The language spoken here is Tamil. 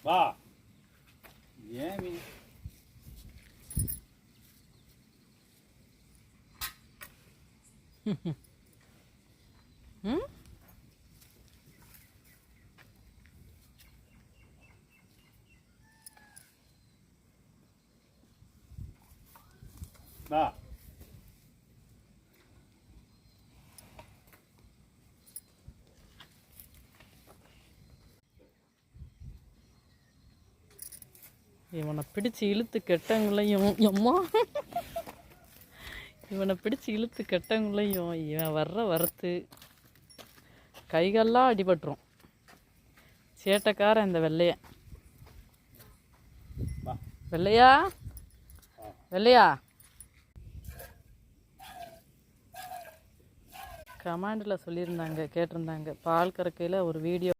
வா. ஏன் மீன் வா. இவனை பிடிச்சி இழுத்து கெட்டவங்களையும் எம்மா இவனை பிடிச்சி இழுத்து கெட்டவங்களையும் இவன் வரத்து கைகள்லாம் அடிபட்டுரும். சேட்டைக்காரன் இந்த வெள்ளையன். வெள்ளையா வெள்ளையா கமாண்டில் சொல்லியிருந்தாங்க, கேட்டிருந்தாங்க பால் கறக்கையில் ஒரு வீடியோ